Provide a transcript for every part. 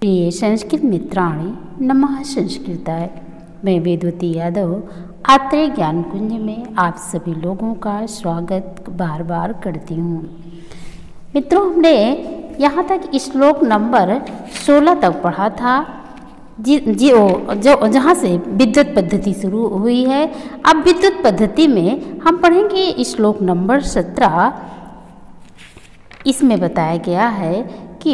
प्रिय संस्कृत मित्राणि नमः संस्कृताय। मैं वेदवती यादव आत्रेय ज्ञान कुंज में आप सभी लोगों का स्वागत बार बार करती हूँ। मित्रों, हमने यहाँ तक श्लोक नंबर 16 तक पढ़ा था, जहाँ से विद्युत पद्धति शुरू हुई है। अब विद्युत पद्धति में हम पढ़ेंगे श्लोक नंबर 17। इसमें बताया गया है कि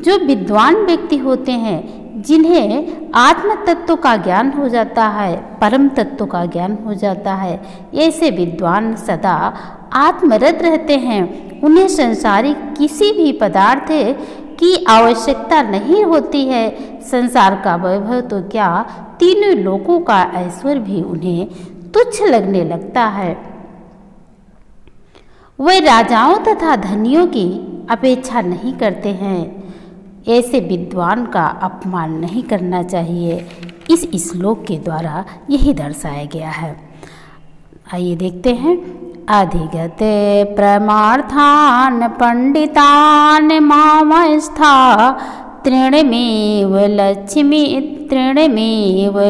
जो विद्वान व्यक्ति होते हैं, जिन्हें आत्म तत्व का ज्ञान हो जाता है, परम तत्व का ज्ञान हो जाता है, ऐसे विद्वान सदा आत्मरत रहते हैं। उन्हें संसारिक किसी भी पदार्थ की आवश्यकता नहीं होती है। संसार का वैभव तो क्या, तीनों लोकों का ऐश्वर्य भी उन्हें तुच्छ लगने लगता है। वे राजाओं तथा धनियों की अपेक्षा नहीं करते हैं। ऐसे विद्वान का अपमान नहीं करना चाहिए। इस श्लोक के द्वारा यही दर्शाया गया है। आइए देखते हैं। अधिगते प्रमार्थान पंडितान मामस्था तृणमेव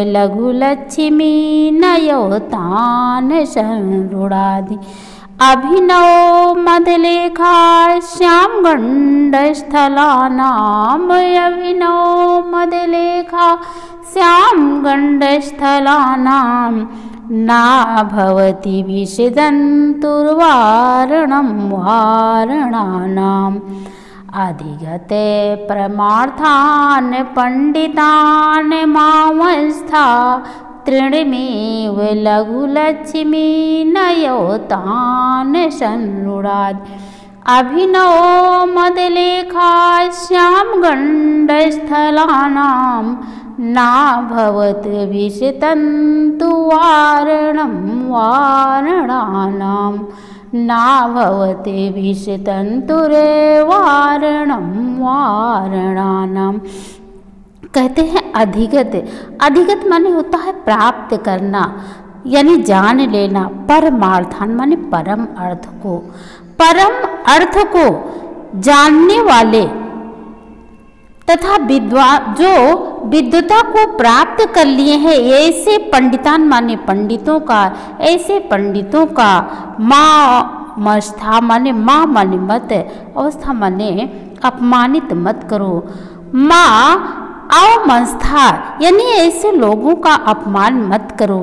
लघु लक्ष्मी नयोतान संरूढ़ादि अभिनव मदलेखा श्याम गंडस्थलानाम अभिनव मदलेखा श्याम गंडस्थलानाम ना भवति विषदन्तुर्वारणं वारणानाम् अधिगते परमार्थान् पंडितान् मामस्था तृणमेव लघु लक्ष्मी नयोतान संरूढ़ादि अभिनव मदलेखा श्याम गंडस्थलानां ना भवत विषतन्तु वारणं वारणानां ना भवते विषतन्तुरे वारणं वारणानां। कहते हैं अधिगत माने होता है प्राप्त करना, यानी जान लेना। परमार्थान माने परम अर्थ को जानने वाले तथा विद्वान जो विद्वता को प्राप्त कर लिए हैं, ऐसे पंडितान माने पंडितों का, ऐसे पंडितों का मामस्था माने माँ माने मत, अवस्था माने अपमानित मत करो। माँ अवमंस्था यानी ऐसे लोगों का अपमान मत करो।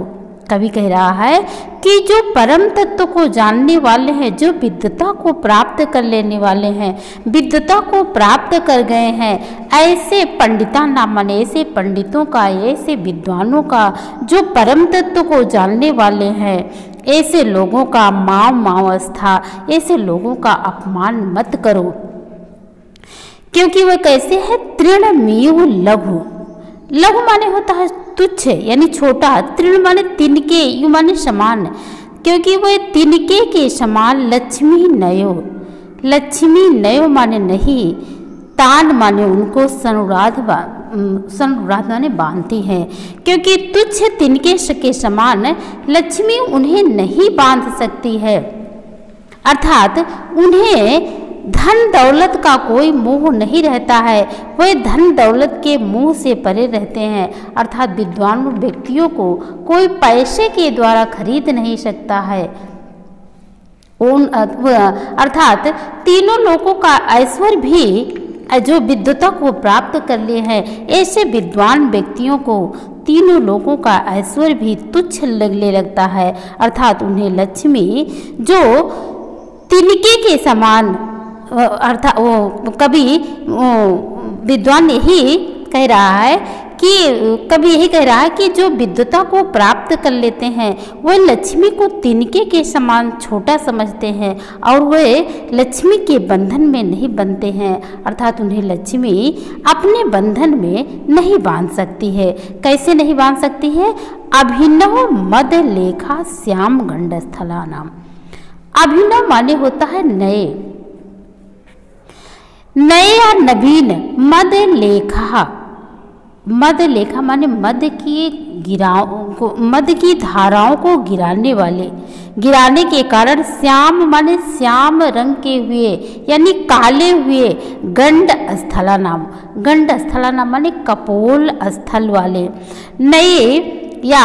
कवि कह रहा है कि जो परम तत्व को जानने वाले हैं, जो विद्वता को प्राप्त कर लेने वाले हैं, विद्वता को प्राप्त कर गए हैं, ऐसे पंडिता नाम माने ऐसे पंडितों का, ऐसे विद्वानों का जो परम तत्व को जानने वाले हैं, ऐसे लोगों का मावस्था, ऐसे लोगों का अपमान मत करो। क्योंकि वह कैसे है? तृणमेव लघु माने होता है तुच्छ यानी छोटा, तृण माने तिनके, यु माने समान, क्योंकि वह तिनके के समान लक्ष्मी नयो माने नहीं, तान माने उनको संरूढ़ माने बांधती है। क्योंकि तुच्छ तिनके के समान लक्ष्मी उन्हें नहीं बांध सकती है, अर्थात उन्हें धन दौलत का कोई मोह नहीं रहता है। वे धन दौलत के मोह से परे रहते हैं, अर्थात विद्वान व्यक्तियों को कोई पैसे के द्वारा खरीद नहीं सकता है। अर्थात तीनों लोगों का ऐश्वर्य भी जो विद्वता को प्राप्त कर लिए हैं, ऐसे विद्वान व्यक्तियों को तीनों लोगों का ऐश्वर्य भी तुच्छ लगने लगता है, अर्थात उन्हें लक्ष्मी जो तिनके के समान, अर्थात वो कभी विद्वान यही कह रहा है कि जो विद्वता को प्राप्त कर लेते हैं, वह लक्ष्मी को तिनके के समान छोटा समझते हैं और वे लक्ष्मी के बंधन में नहीं बनते हैं, अर्थात उन्हें लक्ष्मी अपने बंधन में नहीं बांध सकती है। कैसे नहीं बांध सकती है? अभिनव मद लेखा श्याम गंडस्थलानाम। अभिनव माने होता है नए या नवीन, मद लेखा मद लेखा माने मद की धाराओं को गिराने के कारण श्याम माने श्याम रंग के हुए यानी काले हुए गंड स्थला नाम माने कपोल स्थल वाले नए या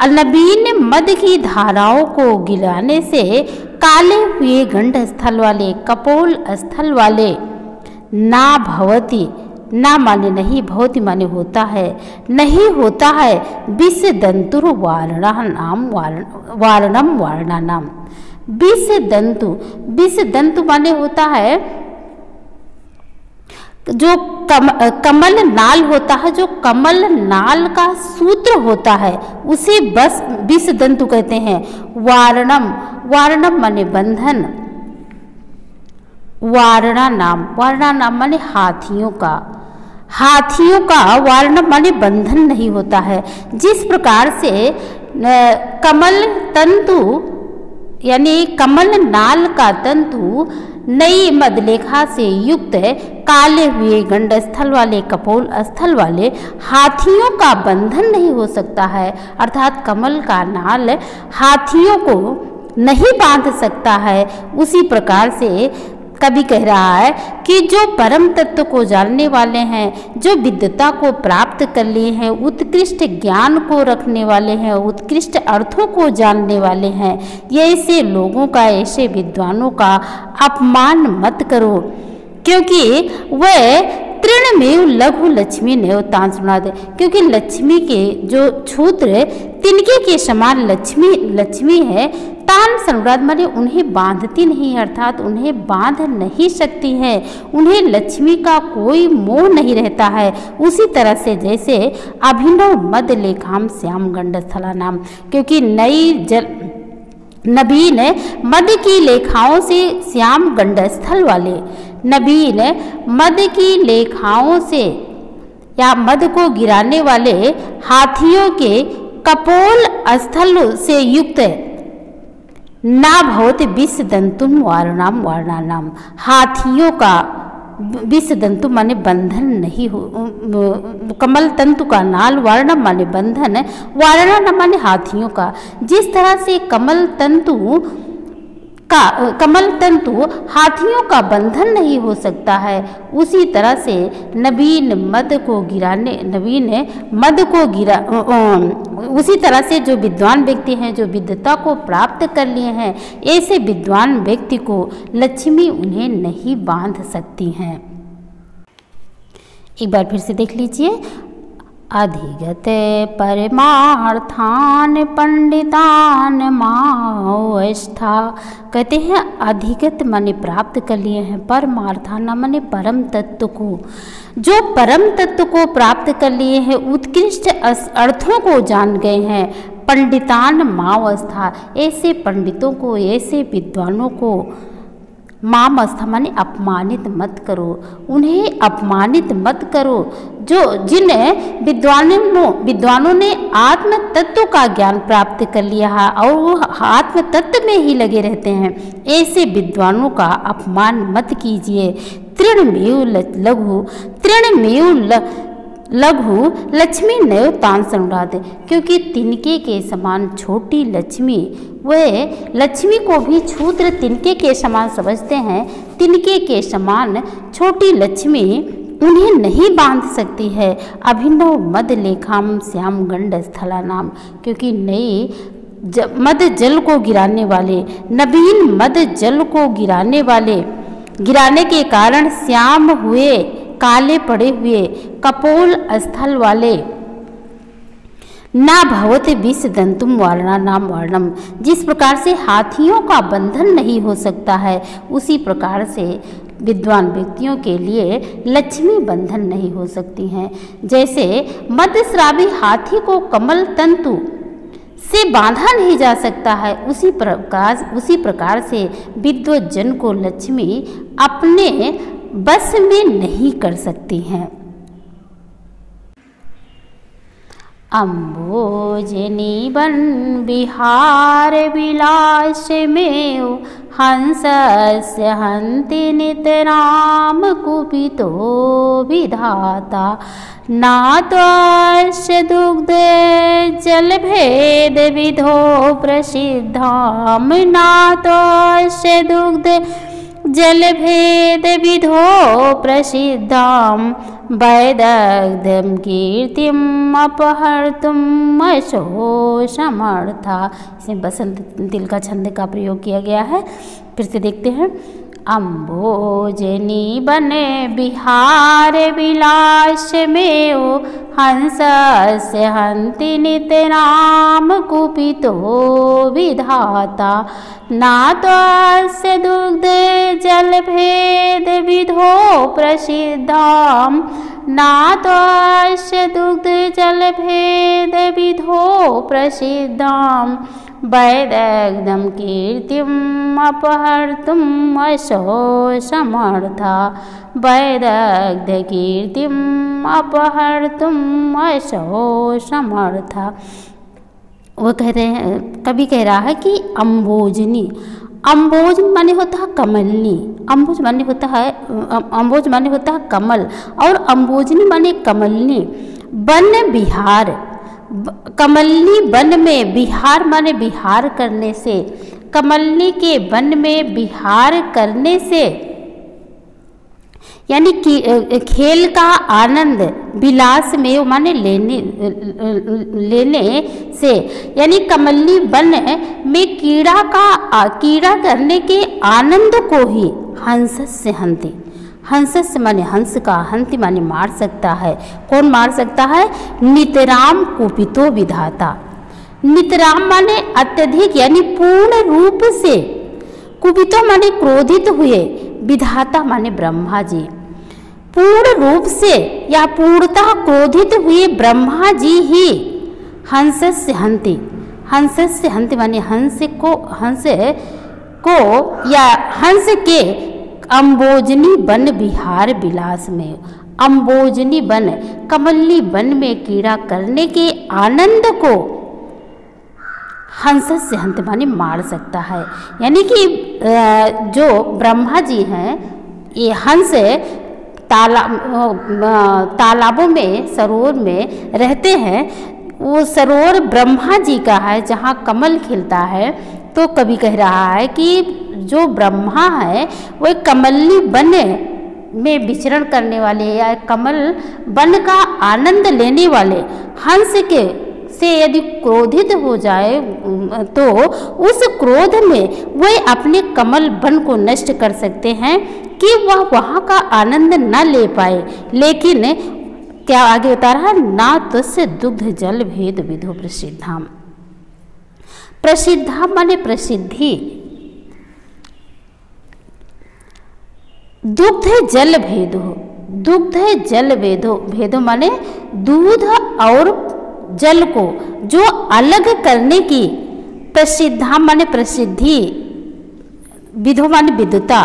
नवीन मद की धाराओं को गिराने से काले हुए गंड स्थल वाले कपोल स्थल वाले ना भवती, ना माने नहीं, भवती माने होता है, नहीं होता है, विष दंतुर वारणम वारणा नाम। विष दंतु माने होता है जो कमल नाल होता है, जो कमल नाल का सूत्र होता है उसे बस विष दंतु कहते हैं। वारणम माने बंधन, वारणा नाम माने हाथियों का वारणम माने बंधन नहीं होता है। जिस प्रकार से कमल तंतु यानी कमल नाल का तंतु नई मदलेखा से युक्त काले हुए गंड स्थल वाले कपोल स्थल वाले हाथियों का बंधन नहीं हो सकता है, अर्थात कमल का नाल हाथियों को नहीं बांध सकता है। उसी प्रकार से कवि कह रहा है कि जो परम तत्व को जानने वाले हैं, जो विद्वता को प्राप्त कर लिए हैं, उत्कृष्ट ज्ञान को रखने वाले हैं, उत्कृष्ट अर्थों को जानने वाले हैं, ये ऐसे लोगों का, ऐसे विद्वानों का अपमान मत करो, क्योंकि वह तृणमेव लघु लक्ष्मी ने तान सुना दे। क्योंकि लक्ष्मी के जो क्षुद्र तिनके के समान लक्ष्मी है, तान संवाद माने उन्हें बांधती नहीं, अर्थात उन्हें बांध नहीं सकती है, उन्हें लक्ष्मी का कोई मोह नहीं रहता है। उसी तरह से जैसे अभिनव मद लेखाम श्याम गंड स्थला नाम, क्योंकि नवीन मद की लेखाओं से श्याम गंड स्थल वाले, नवीन मद की लेखाओं से या मद को गिराने वाले हाथियों के कपोल स्थल से युक्त ना भवत विष दंतुम वारणा नाम, हाथियों का विष दंतु माने बंधन नहीं हो, कमल तंतु का नाल, वारणा माने बंधन, वारणा माने हाथियों का। जिस तरह से कमल तंतु हाथियों का बंधन नहीं हो सकता है, उसी तरह से उसी तरह से जो विद्वान व्यक्ति हैं, जो विद्वता को प्राप्त कर लिए हैं, ऐसे विद्वान व्यक्ति को लक्ष्मी उन्हें नहीं बांध सकती हैं। एक बार फिर से देख लीजिए। अधिगत परमार्थान पंडितान मावस्था, कहते हैं अधिगत माने प्राप्त कर लिए हैं, परमार्थान माने परम तत्व को, जो परम तत्व को प्राप्त कर लिए हैं, उत्कृष्ट अर्थों को जान गए हैं। पंडितान मावस्था, ऐसे पंडितों को, ऐसे विद्वानों को मावस्था माने अपमानित मत करो, उन्हें अपमानित मत करो। जो जिन विद्वानों ने आत्म तत्व का ज्ञान प्राप्त कर लिया है और वो आत्म तत्व में ही लगे रहते हैं, ऐसे विद्वानों का अपमान मत कीजिए। तृणमेव लघु लक्ष्मी नयो तान संवाद, क्योंकि तिनके के समान छोटी लक्ष्मी, वह लक्ष्मी को भी क्षुद्र तिनके के समान समझते हैं। तिनके के समान छोटी लक्ष्मी उन्हें नहीं बांध सकती है। अभिनव मद लेखाम श्याम गंड स्थला नाम, क्योंकि नए मद जल को गिराने वाले, नवीन मद जल को गिराने के कारण श्याम हुए, काले पड़े हुए कपोल स्थल वाले ना भवत विष दंतुम वारणा नाम वर्णम, जिस प्रकार से हाथियों का बंधन नहीं हो सकता है, उसी प्रकार से विद्वान व्यक्तियों के लिए लक्ष्मी बंधन नहीं हो सकती हैं। जैसे मदस्रावी हाथी को कमल तंतु से बांधा नहीं जा सकता है, उसी प्रकार से विद्वज्जन को लक्ष्मी अपने बस में नहीं कर सकती हैं। अम्बोजनी बन बिहार विलास में हंसस्य हन्ति नितरां कुपितो विधाता नात्वस्य दुग्धे जलभेदविधो प्रसिद्धां नात्वस्य दुग्धे जलभेदविधो प्रसिद्धां वैदग्ध्यं कीर्तिम् अपहर्तुम् अशो समर्था। इसमें बसंत तिल का छंद का प्रयोग किया गया है। फिर से देखते हैं। अम्बोजनी बने बिहार विलास में हंसस्य हन्ति नितरां कुपितो विधाता नात्वस्य दुग्धे जलभेदविधो प्रसिद्धां नात्वस्य दुग्धे जलभेदविधो प्रसिद्धां वैदग्ध्यं कीर्तिम् अपहर्तुम् अशो समर्था वैदग्ध्य कीर्तिम् अपहर्तुम् अशो समर्था। वो कह रहे हैं, कवि कह रहा है कि अम्बोजनी, अम्बोज माने होता है कमलनी, अम्बोज माने होता है अम्बोज माने होता है कमल और अम्बोजनी माने कमलनी। वन विहार, कमलनी वन में, विहार माने विहार करने से, कमलनी के वन में विहार करने से यानी कि खेल का आनंद, विलास में माने लेने से, यानी कमलनी वन में कीड़ा करने के आनंद को ही हंसस्य हन्ति, हंसस्य माने हंस का, हन्ति माने मार सकता है। कौन मार सकता है? नितराम कुपितो विधाता। नितराम माने अत्यधिक यानी पूर्ण रूप से, कुपितो माने क्रोधित हुए, विधाता माने ब्रह्मा जी। पूर्ण रूप से या पूर्णतः क्रोधित हुए ब्रह्मा जी ही हंसस्य हन्ति, हंसस्य हन्ति माने हंस को या हंस के अम्बोजनी वन विहार विलास में, अम्बोजनी वन कमलनी वन में कीड़ा करने के आनंद को हंसस्य हन्ति माने मार सकता है। यानी कि जो ब्रह्मा जी हैं, ये हंस तालाबों में, सरोवर में रहते हैं। वो सरोवर ब्रह्मा जी का है जहाँ कमल खिलता है। तो कवि कह रहा है कि जो ब्रह्मा है वो एक कमलनी वन में विचरण करने वाले या कमल वन का आनंद लेने वाले हंस के से यदि क्रोधित हो जाए तो उस क्रोध में वह अपने कमल वन को नष्ट कर सकते हैं कि वह वहाँ का आनंद न ले पाए। लेकिन क्या आगे बता रहा है, ना तस्य दुग्ध जल भेद विधो प्रसिद्धाम। प्रसिद्धाम माने प्रसिद्धि, दुग्ध जल भेदो, दुग्ध जल भेदो, भेदो माने दूध और जल को जो अलग करने की, प्रसिद्धाम माने प्रसिद्धि, विधो माने विद्वता,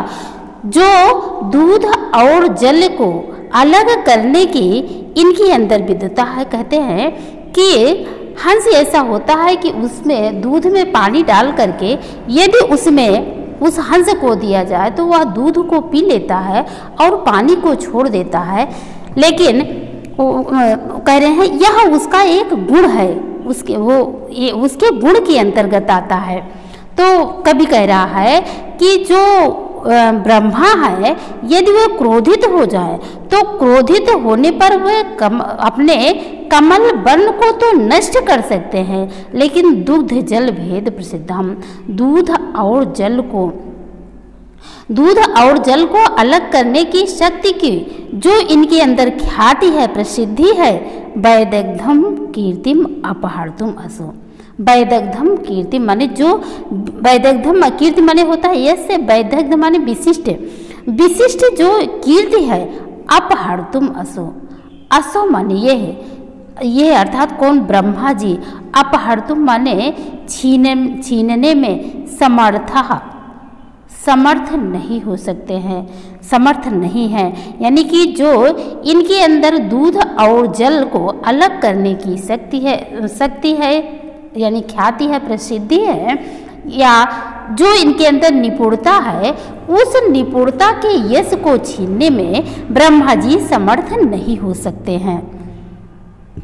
जो दूध और जल को अलग करने की इनके अंदर विद्वता है। कहते हैं कि हंस ऐसा होता है कि उसमें दूध में पानी डाल करके यदि उसमें उस हंस को दिया जाए तो वह दूध को पी लेता है और पानी को छोड़ देता है। लेकिन कह रहे हैं यह उसका एक गुण है, उसके गुण के अंतर्गत आता है। तो कवि कह रहा है कि जो ब्रह्मा है यदि वह क्रोधित हो जाए तो क्रोधित होने पर वह अपने कमल वन को तो नष्ट कर सकते हैं, लेकिन दुग्ध जल भेद प्रसिद्धम, दूध और जल को अलग करने की शक्ति की जो इनके अंदर ख्याति है, प्रसिद्धि है, वैदग्ध्यम कीर्तिम अपहर्तुम असो। वैदग्ध्यम कीर्ति माने जो वैदग्ध्यम कीर्ति माने होता है यश से, वैदग्ध्य माने विशिष्ट, विशिष्ट जो कीर्ति है, अपहर्तुम असो, असो माने ये है, ये अर्थात कौन? ब्रह्मा जी। अपहर्तुम माने छीनने में समर्थ नहीं हो सकते हैं, समर्थ नहीं है। यानी कि जो इनके अंदर दूध और जल को अलग करने की शक्ति है यानी ख्याति है, प्रसिद्धि है, या जो इनके अंदर निपुणता है, उस निपुणता के यश को छीनने में ब्रह्मा जी समर्थ नहीं हो सकते हैं।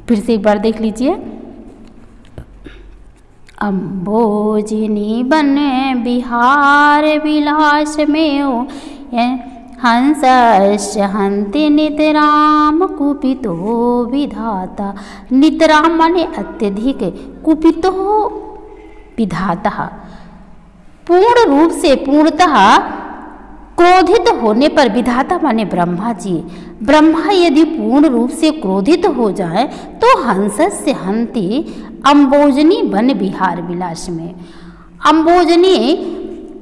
फिर से एक बार देख लीजिए। अम्बोजिनी बन बिहार विलास में हंसस्य हंति नितराम कुपितो विधाता। नितराम माने अत्यधिक, कुपितो विधाता पूर्ण रूप से पूर्णतः क्रोधित होने पर, विधाता माने ब्रह्मा जी, ब्रह्मा यदि पूर्ण रूप से क्रोधित हो जाए तो हंसस्य हंति अम्बोजनी वन विहार विलास में, अम्बोजनी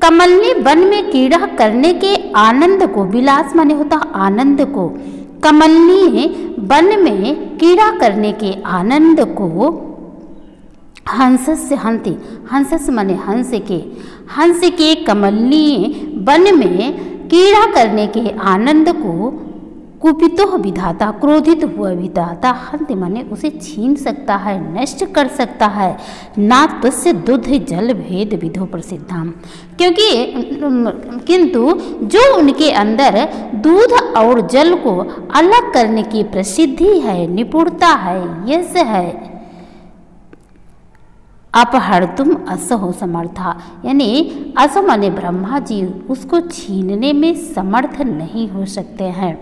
कमलनी वन में क्रीड़ा करने के आनंद को, विलास माने होता आनंद को, कमलनी वन में क्रीड़ा करने के आनंद को हंसस्य हंति, हंसस्य माने हंस के कमलनी वन में क्रीड़ा करने के आनंद को कुपितो विधाता, क्रोधित हुआ विधाता, हंति माने उसे छीन सकता है, नष्ट कर सकता है। ना तस्य दुध जल भेद विधो प्रसिद्धाम, क्योंकि किंतु जो उनके अंदर दूध और जल को अलग करने की प्रसिद्धि है, निपुणता है, यश है। अपहर्तुम असहो समर्था, यानी असो माने ब्रह्मा जी उसको छीनने में समर्थ नहीं हो सकते हैं।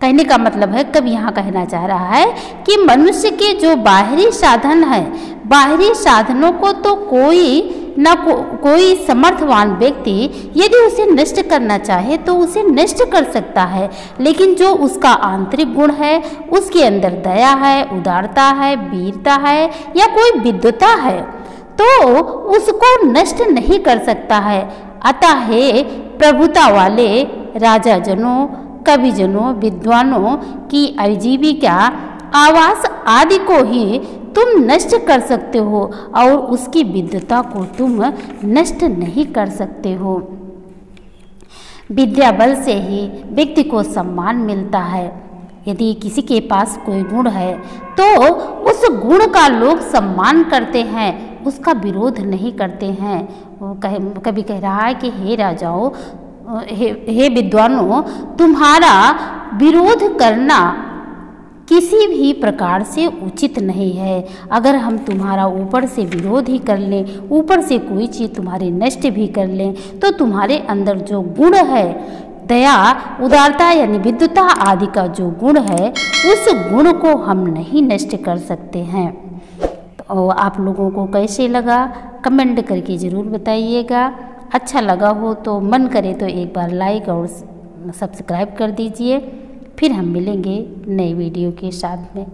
कहने का मतलब है, कवि यहाँ कहना चाह रहा है कि मनुष्य के जो बाहरी साधन है, बाहरी साधनों को तो कोई समर्थवान व्यक्ति यदि उसे नष्ट करना चाहे तो उसे नष्ट कर सकता है, लेकिन जो उसका आंतरिक गुण है, उसके अंदर दया है, उदारता है, वीरता है या कोई विद्वता है, तो उसको नष्ट नहीं कर सकता है। अतः हे प्रभुता वाले राजा जनों, कविजनों, विद्वानों की आजीविका, आवास आदि को ही तुम नष्ट कर सकते हो और उसकी विद्वता को तुम नष्ट नहीं कर सकते हो। विद्या बल से ही व्यक्ति को सम्मान मिलता है। यदि किसी के पास कोई गुण है तो उस गुण का लोग सम्मान करते हैं, उसका विरोध नहीं करते हैं। वो कभी कह रहा है कि हे राजाओं, हे विद्वानों, तुम्हारा विरोध करना किसी भी प्रकार से उचित नहीं है। अगर हम तुम्हारा ऊपर से विरोध ही कर लें, ऊपर से कोई चीज़ तुम्हारी नष्ट भी कर लें, तो तुम्हारे अंदर जो गुण है, दया, उदारता यानी विद्वता आदि का जो गुण है, उस गुण को हम नहीं नष्ट कर सकते हैं। तो आप लोगों को कैसे लगा कमेंट करके ज़रूर बताइएगा। अच्छा लगा हो तो मन करे तो एक बार लाइक और सब्सक्राइब कर दीजिए। फिर हम मिलेंगे नई वीडियो के साथ में।